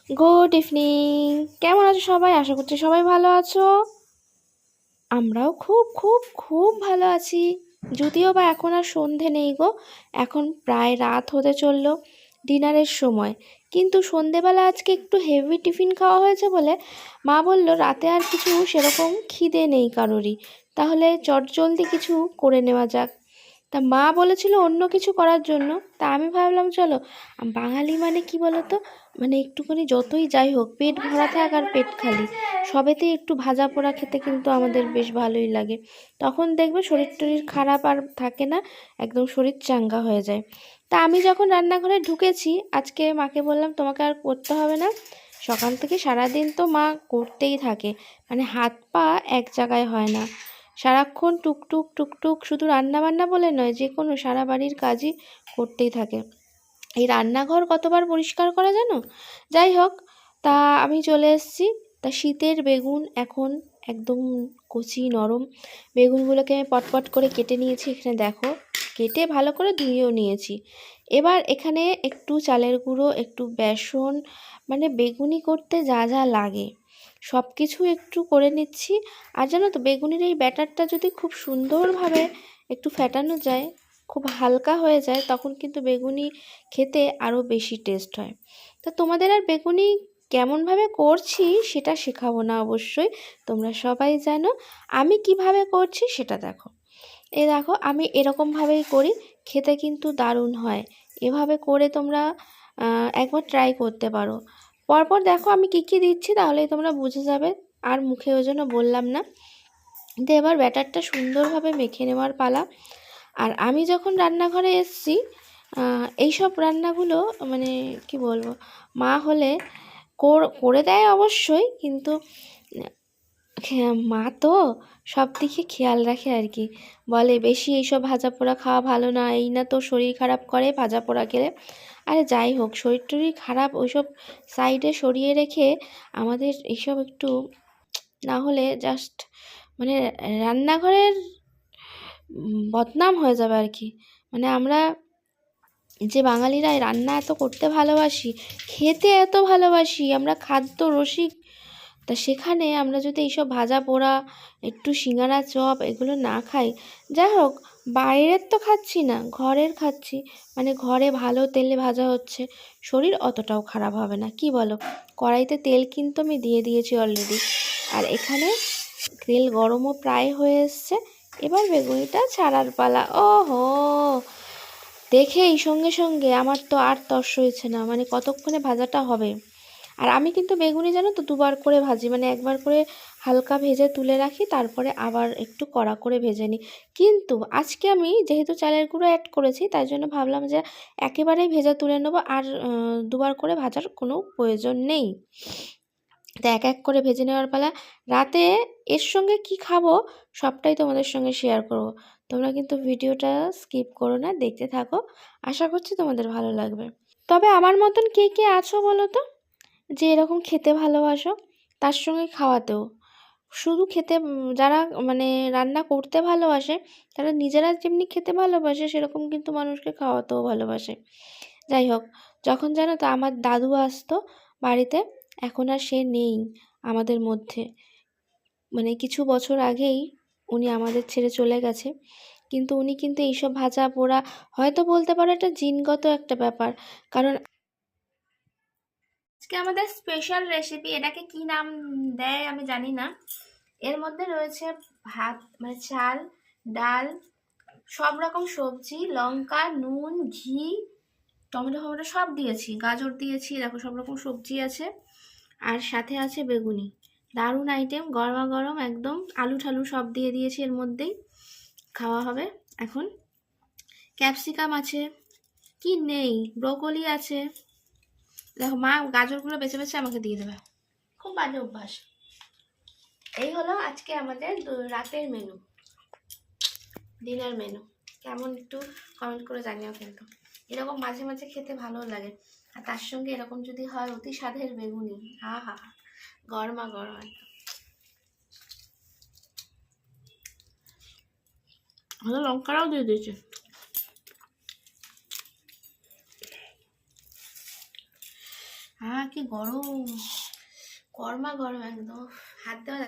Good evening. কেমন আছো সবাই? আশা করছি সবাই ভালো আছো। আমরাও খুব খুব খুব ভালো আছি। যদিও বা এখন আর সন্ধে নেই গো, এখন প্রায় রাত হতে চললো, ডিনারের সময়। কিন্তু সন্ধেবেলা আজকে একটু হেভি টিফিন খাওয়া হয়েছে বলে মা বলল রাতে আর কিছু সেরকম খিদে নেই কারোরই, তাহলে চটজলদি কিছু করে নেওয়া যাক। তা মা বলেছিল অন্য কিছু করার জন্য, তা আমি ভাবলাম চলো, বাঙালি মানে কি বলো তো, মানে একটুখানি যতই যাই হোক পেট ভরা থাক আর পেট খালি, সবেতেই একটু ভাজা পোড়া খেতে কিন্তু আমাদের বেশ ভালোই লাগে। তখন দেখবে শরীর টরীর খারাপ আর থাকে না, একদম শরীর চাঙ্গা হয়ে যায়। তা আমি যখন রান্নাঘরে ঢুকেছি আজকে মাকে বললাম তোমাকে আর করতে হবে না, সকাল থেকে সারাদিন তো মা করতেই থাকে, মানে হাত পা এক জায়গায় হয় না, সারাক্ষণ টুকটুক টুকটুক, শুধু রান্না বান্না বলে নয়, যে কোনো সারা বাড়ির কাজই করতেই থাকে। এই রান্নাঘর কতবার পরিষ্কার করা জানো? যাই হোক, তা আমি চলে এসেছি। তা শীতের বেগুন এখন একদম কচি নরম, বেগুনগুলোকে আমি পটপট করে কেটে নিয়েছি, এখানে দেখো, কেটে ভালো করে ধুয়েও নিয়েছি। এবার এখানে একটু চালের গুঁড়ো, একটু বেসন, মানে বেগুনি করতে যা যা লাগে সব কিছু একটু করে নিচ্ছি। আর জানো তো, বেগুনের এই ব্যাটারটা যদি খুব সুন্দরভাবে একটু ফেটানো যায়, খুব হালকা হয়ে যায়, তখন কিন্তু বেগুনি খেতে আরও বেশি টেস্ট হয়। তো তোমাদের আর বেগুনি কেমনভাবে করছি সেটা শেখাবো না অবশ্যই, তোমরা সবাই জানো। আমি কিভাবে করছি সেটা দেখো। এই দেখো, আমি এরকমভাবেই করি, খেতে কিন্তু দারুণ হয়। এভাবে করে তোমরা একবার ট্রাই করতে পারো। পরপর দেখো আমি কী কী দিচ্ছি, তাহলেই তোমরা বুঝে যাবে। আর মুখে ওই জন্য বললাম না। তো এবার ব্যাটারটা সুন্দরভাবে মেখে নেওয়ার পালা। আর আমি যখন রান্নাঘরে এসেছি, এইসব রান্নাগুলো মানে কি বলবো, মা হলে করে দেয় অবশ্যই, কিন্তু মা তো সব দিকে খেয়াল রাখে আর কি। বলে বেশি এইসব ভাজা পোড়া খাওয়া ভালো না, এই না তো শরীর খারাপ করে ভাজা পোড়া খেলে। আরে যাই হোক, শরীর টরীর খারাপ ওইসব সাইডে সরিয়ে রেখে আমাদের এইসব একটু না হলে জাস্ট মানে রান্নাঘরের বদনাম হয়ে যাবে আর কি। মানে আমরা যে বাঙালিরা রান্না এত করতে ভালোবাসি, খেতে এত ভালোবাসি, আমরা খাদ্য রসিক, তা সেখানে আমরা যদি এইসব ভাজা পোড়া, একটু সিঙ্গারা চপ এগুলো না খাই, যাই হোক, বাইরের তো খাচ্ছি না, ঘরের খাচ্ছি, মানে ঘরে ভালো তেলে ভাজা হচ্ছে, শরীর অতটাও খারাপ হবে না, কি বলো? কড়াইতে তেল কিন্তু আমি দিয়ে দিয়েছি অলরেডি, আর এখানে তেল গরমও প্রায় হয়ে এসছে। এবার বেগুনিটা ছাড়ার পালা। ওহো, দেখেই সঙ্গে সঙ্গে আমার তো আর তর্স হয়েছে না, মানে কতক্ষণে ভাজাটা হবে। আর আমি কিন্তু বেগুনি জানো তো দুবার করে ভাজি, মানে একবার করে হালকা ভেজে তুলে রাখি, তারপরে আবার একটু কড়া করে ভেজে নিই। কিন্তু আজকে আমি যেহেতু চালের গুঁড়ো অ্যাড করেছি, তাই জন্য ভাবলাম যে একেবারেই ভেজে তুলে নেবো, আর দুবার করে ভাজার কোনো প্রয়োজন নেই। তো এক এক করে ভেজে নেওয়ার পালা। রাতে এর সঙ্গে কি খাবো সবটাই তোমাদের সঙ্গে শেয়ার করব। তোমরা কিন্তু ভিডিওটা স্কিপ করো না, দেখতে থাকো, আশা করছি তোমাদের ভালো লাগবে। তবে আমার মতন কে কে আছো বলো তো, যে এরকম খেতে ভালোবাসো, তার সঙ্গে খাওয়াতেও। শুধু খেতে যারা মানে রান্না করতে ভালোবাসে, তারা নিজেরা যেমনি খেতে ভালোবাসে, সেরকম কিন্তু মানুষকে খাওয়াতেও ভালোবাসে। যাই হোক, যখন জানো তো আমার দাদু আসতো বাড়িতে, এখন আর সে নেই আমাদের মধ্যে, মানে কিছু বছর আগেই উনি আমাদের ছেড়ে চলে গেছে। কিন্তু উনি কিন্তু এইসব ভাজা পোড়া, হয়তো বলতে পারো এটা জিনগত একটা ব্যাপার, কারণ আজকে আমাদের স্পেশাল রেসিপি, এটাকে কি নাম দেয় আমি জানি না। এর মধ্যে রয়েছে ভাত, মানে চাল, ডাল, সব রকম সবজি, লঙ্কা, নুন, ঘি, টমেটো ফমেটো সব দিয়েছি, গাজর দিয়েছি, দেখো সব রকম সবজি আছে, আর সাথে আছে বেগুনি। দারুণ আইটেম, গরমা গরম একদম, আলু ঠালু সব দিয়ে দিয়েছি এর মধ্যেই, খাওয়া হবে এখন। ক্যাপসিকাম আছে, কি নেই, ব্রোকলি আছে, দেখো মা গাজরগুলো বেছে বেছে আমাকে দিয়ে দেবে, খুব বাজে অভ্যাস। এই হলো আজকে আমাদের রাতের মেনু, ডিনার মেনু। কেমন একটু কমেন্ট করে জানিও কিন্তু, এরকম মাঝে মাঝে খেতে ভালো লাগে। আর তার সঙ্গে এরকম যদি হয় অতি স্বাদের বেগুনি, হা হা, গরমা গরম একদম। ভালো লঙ্কাটাও দিয়ে দিয়েছে। কি গরম, গরমা গরম একদম, হাত দেওয়া